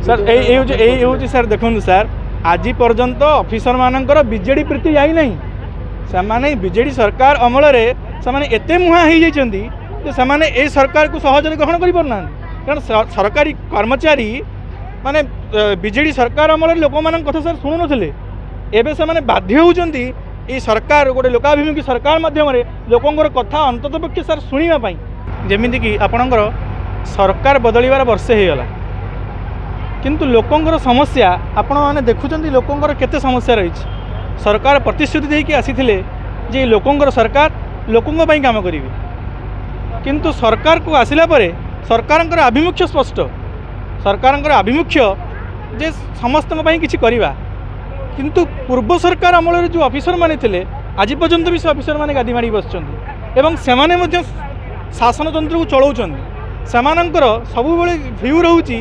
Sir ये sir देखो sir आज पर्यंत ऑफिसर मानकर बीजेडी प्रीति जाई नहीं से बीजेडी सरकार अमल से एते मुहा हो जाते ए सरकार को सहजरे ग्रहण कर पारना कारण सरकारी कर्मचारी माने बीजेडी सरकार अमल लोक मान कथा सर शुणु नथिले एबे से बाध्य होउचंती ये सरकार गोटे लोकाभिमुखी सरकार माध्यम लोकंर कथा अंतत पक्षे सर शुणापी जमीक कि आपणकर सरकार बदलवार वर्षे हो गला किंतु लोकंर समस्या आपण मैंने देखुं लोकंर केते समस्या रही सरकार प्रतिश्रुति देकी आसीथिले जे लोकंर सरकार लोकंग पई काम करिवे किंतु सरकार को आसिला परे सरकारंकर आभिमुख्य स्पष्ट सरकारंकर आभिमुख्य जे समस्त पई किछि करिवा किंतु पूर्व सरकार अमल जो ऑफिसर माने थिले आज पर्यंत भी से ऑफिसर माने गादी मारी बसचंदी एवं सेमाने मध्य शासन तंत्र को चलाउचंदी सेमानंकर सबु बेले व्यू रहउची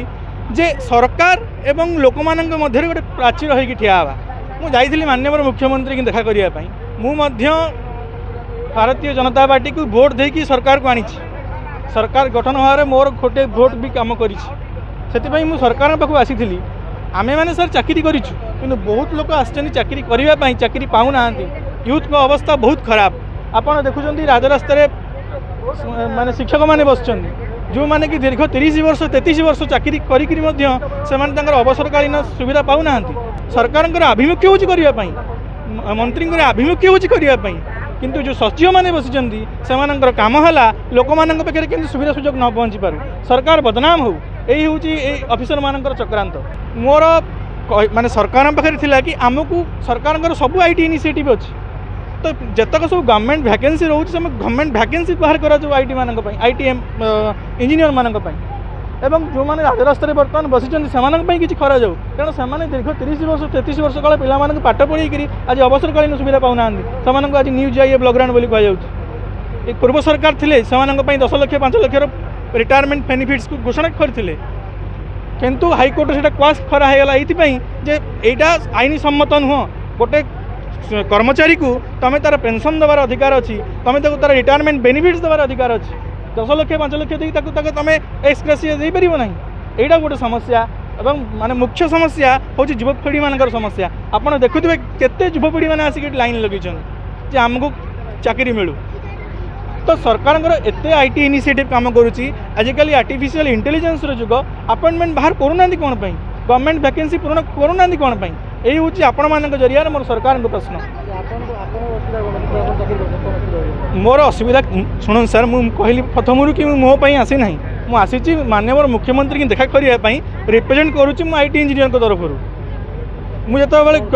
जे सरकार एवं लोक मानक मध्य गोटे प्राचीर होगी ठिया हवा मुझे माननीय मुख्यमंत्री की देखा करने मु भारतीय जनता पार्टी को भोट देकी सरकार को आनी सरकार गठन होवारे मोर गोटे भोट भी काम करी से सरकार पाखु आसी आमे मैंने सर चाकरी करूँ कि बहुत लोग आसछन चाकरी करने चाकरी पाऊना यूथ को अवस्था बहुत खराब आपड़ देखुं राजरास्त माने शिक्षक मैंने बसचंदी जो माने कि दीर्घ 30 वर्ष 33 वर्ष चाकरी करी अवसरकालीन सुविधा पाऊना सरकार आभिमुख्य होची करने मंत्री आभिमुख्य होची करने किंतु जो सचिव मैंने बसी से काम है लोक मान पाखे कि सुविधा सुजोग न पहुँची पार सरकार बदनाम हो यही हूँ ऑफिसर मान चक्रांत मोर माने सरकार पाखे थिला कि आमको सरकार सब आईटी इनिशिएटिव अच्छी तो जतक सब गवर्नमेंट वैकेंसी रोचे गवर्नमेंट वैकेंसी बाहर करा आईटी मान आईटी इंजीनियर मान एवं जो मैंने राजरास्त बर्तमान बसी से किसी करा जाऊ कारण से दीर्घ 30 वर्ष 33 वर्ष काल पे पाठ पढ़ी आज अवसरकालीन सुविधा पाऊना से आज न्यूज आई ब्लॉकग्राउंड बोली कहुच्छे पूर्व सरकार थे से 10 लाख 5 लाख रिटायरमेंट बेनिफिट्स को घोषणा करते किंतु हाईकोर्ट से क्वास करागला ये यहाँ आईन सम्मत नुह गोटे कर्मचारी को तुम तार पेंशन देवार अधिकार अच्छी तुम तार रिटायरमेंट बेनिफिट्स देवार अधिकार अच्छी 10 लाख 5 लाख देती तुम एक्सग्रेसिया दे पार ना यहाँ गोटे समस्या एवं माने मुख्य समस्या हूँ युवपीढ़ी मान समस्या आपड़ देखुए केते युवपीढ़ी मैंने आसिक लाइन लगे जे आमको चाकरी मिलू तो सरकार एत आईटी इनिशिएटिव काम करुच्ची आजिकल आर्टिफिशियल इंटेलिजेंस जुग अपॉइंटमेंट बाहर करूना कौन गवर्नमेंट वैकेंसी पूर्ण करूना कौन यही हूँ आपण मान जरिया मोर सरकार को प्रश्न मोर असुविधा शुणु सर मुझे कहली प्रथम कि मो आसी ना मुझे माननीय मुख्यमंत्री की देखा करने रिप्रेजेंट करुच्ची आईटी इंजीनियर तरफ मुझे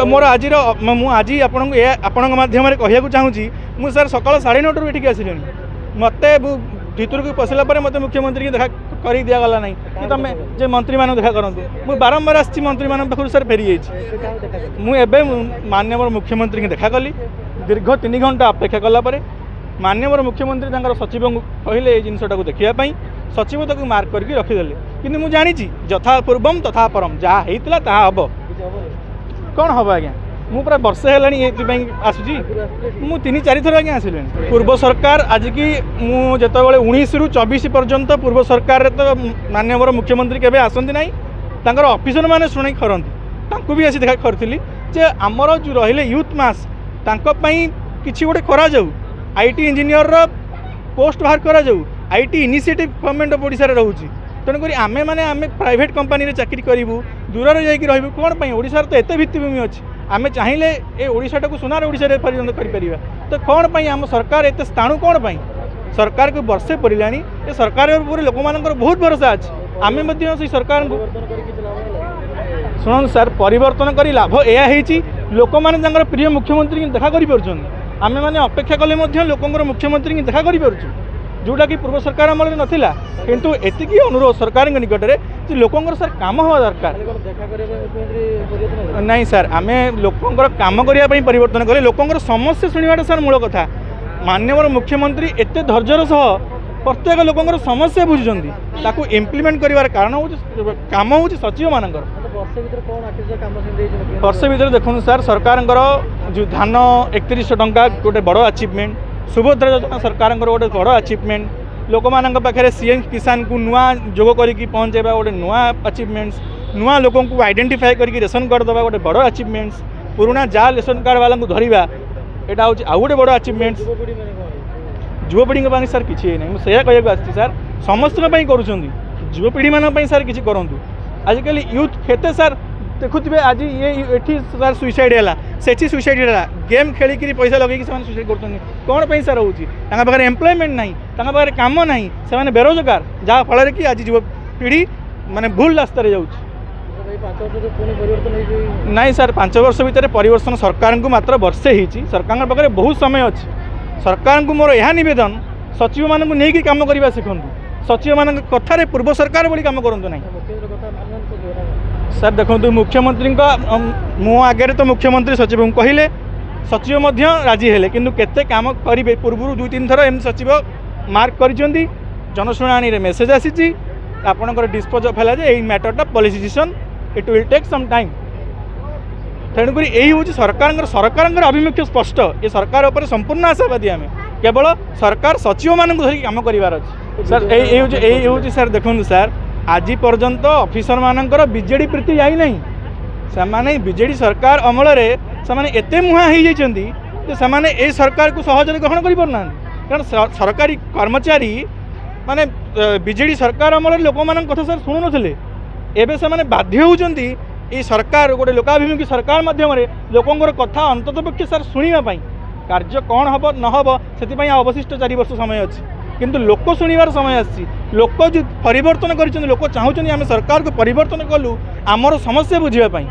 मोर आज आपण मध्यम कहूँ चाहूँगी मुझे सर सकाल 9:30 एठिक आसिले मत भीतर को पशिला मत मुख्यमंत्री की देखा कर दिगला ना कि तुम जे मंत्री मान देखा करूँ मुझे बारंबार आसी मंत्री मान पाखु सर फेरी मुझे माननीय मुख्यमंत्री की देखा कली दीर्घ 3 घंटा अपेक्षा कलापर माननीय मुख्यमंत्री सचिव को कहले ये जिनटा देखापी सचिव तक मार्क करके रखीदे कि मुझे जानी यथा पूर्वम तथा परम जहाँ होता ता हम कौन हम आज्ञा मु पूरा वर्षे है आसूँ मुझे 3-4 थर आज्ञा आसिले पूर्व सरकार आज की मुझे 19 ରୁ 24 पर्यंत पूर्व सरकार तो माननीय मुख्यमंत्री केवे आसती ना ऑफिसर मैंने शुणी करती भी आसी देखा करी जे आमर जो रही यूथ मास किसी गोटे करा आईटी इंजीनियर पोस्ट बाहर करा IT initiative government of Odisha रोचे तेणुक आमे माने आमे प्राइवेट कंपनी चाकरी करूँ दूर जाकि रही कौन ओडिशा तो एत भित्तिभूमि अच्छी आमे चाहिए ये ओडिशाटा को सुनार ओडिशा पर्यंत कर तो कौन पाई आम सरकार एत स्थाणु कौन पाई सरकार को वर्षे पड़ला ये सरकार लोक मान बहुत भरोसा अच्छे आमे से सरकार को शुणु सर परिवर्तन कर लाभ यह लोक मैंने प्रिय मुख्यमंत्री की देखा करें मैंने अपेक्षा कले लोकंर मुख्यमंत्री की देखा करूँ जोटा कि पूर्व सरकार अमल नाला किंतु एतिकी अनुरोध सरकार निकट में लोकंर सर काम हवा दरकार नहीं सर आम लोकंर काम करने परिवर्तन कले लोकंर समस्या शुणवाटा सर मूल कथा माननीय मुख्यमंत्री एत धैर्यर सह प्रत्येक लोकंर समस्या बुझुंट इम्प्लीमेंट कर कारण हूँ काम हूँ सचिव मान वर्ष भर देखो सर सरकार जो धान 3100 टंका गोटे बड़ अचिवमेंट सुभद्रा योजना सरकार गोटे बड़ अचिवमेंट लोक मान पाखे सीएम किसान को नुआ जोग करके पहुँचेबा गोटे नुआ अचिवमेंट्स नुआ लोक आइडेंटिफाई करके रेशन कार्ड दवा गोटे बड़ अचिवमेंट्स पुराना जा रेशन कार्ड वाला धरवा यहाँ हूँ आउ गोटे बड़ अचिवमेंट्स युवपीढ़ी सर किसी ना मुझे कहूँ आसी सर समस्त युवपीढ़ी मान सर किसी करूँ आजिकल यूथ खेते सर देखुए आज ये सर सुइसाइड है से सुइसाइड है गेम खेलिक पैसा लगे सुइसाइड कर कौन पर सर होगा एम्प्लॉयमेंट ना पाखे कम ना से बेरोजगार जहाँ फल कि आज युवपीढ़ी माने भूल रास्त जाऊँगी नहीं सर 5 वर्ष भितर परिवर्तन सरकार को मात्र वर्षे ही सरकार पाखे बहुत समय अच्छी सरकार को मोर यह नवेदन सचिव मानक नहीं कम करवा शिखु सचिव मान कथार पूर्व सरकार भाई कम करूँ ना सर देखो मुख्यमंत्री मो आगे तो मुख्यमंत्री सचिव कहले सचिव राजी हेले किंतु केते काम करेंगे पूर्व 2-3 थर एम सचिव मार्क कर जनशुणाणी रे मेसेज आसी आपणकर डिस्पोज ऑफ है यही मैटरटा policy decision it will take some time तेणुक यही हूँ सरकार अभिमुख्य स्पष्ट ये सरकार उपर संपूर्ण आशावादी आम केवल सरकार सचिव मानक धरिक काम करार अच्छे सर यही हूँ सर देखो सर आज पर्यंत ऑफिसर मानकर बीजेडी प्रीति जाई नहीं से बीजेडी सरकार अमल से एते मुहा हो जाती ए सरकार को सहजरे ग्रहण कर पारना कारण सरकारी कर्मचारी माने बीजेडी सरकार अमल लोक मान कथा सर शुणु नथिले एबे से बाध्य होउचंती ए सरकार गोटे लोकाभिमुखी सरकार माध्यम लोकंर कथा अंततपक्षे सर शुणापी कार्य कौन हम न हम से अवशिष्ट 4 वर्ष समय अच्छी किंतु लोक शुणवार समय आसी लोक जो परिवर्तन कर लोक चाहूँ आम सरकार को परिवर्तन कलु आमर समस्या बुझापी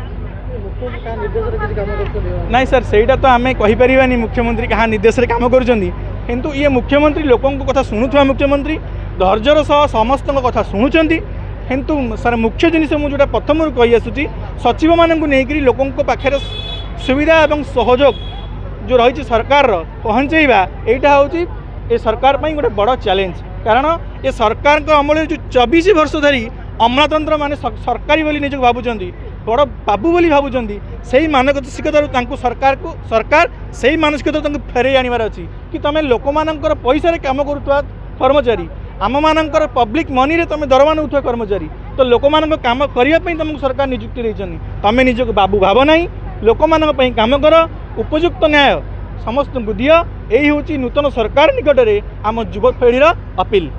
ना सर सेटा तो आम कहीपर मुख्यमंत्री क्या निर्देश में कम करूँ ये मुख्यमंत्री लोकों कथा शुणुवा मुख्यमंत्री धैर्यर सह समस्त कथा शुणुंट किंतु सर मुख्य जिनिस मुझे प्रथम कही आसूँ सचिव मानक नहीं लोकों पाखे सुविधा और सहयोग जो रही सरकार पहुँचेवा यहाँ हूँ ये सरकार पर गोटे बड़ चैलेंज कारण ये सरकार अमल जो 24 वर्ष धरी अमलातंत्र माने सरकारी बोली निजक भावुं बड़ बाबू बोली भावुं से मानसिकतार सरकार से ही मानसिकता फेरई आनबार अच्छी कि तुम लोक मानकर पैसा काम करुवा कर्मचारी आम मानकर पब्लिक मनी रे तुम दरमा नौथुवा कर्मचारी तो लोक मान काम करने तुमको सरकार नियुक्ति देती तुम निजक बाबू भाव ना लोक मान काम कर उपयुक्त न्याय समस्त को दिया यही हूँ नूतन सरकार निकट में आम युवपीढ़ीर अपील।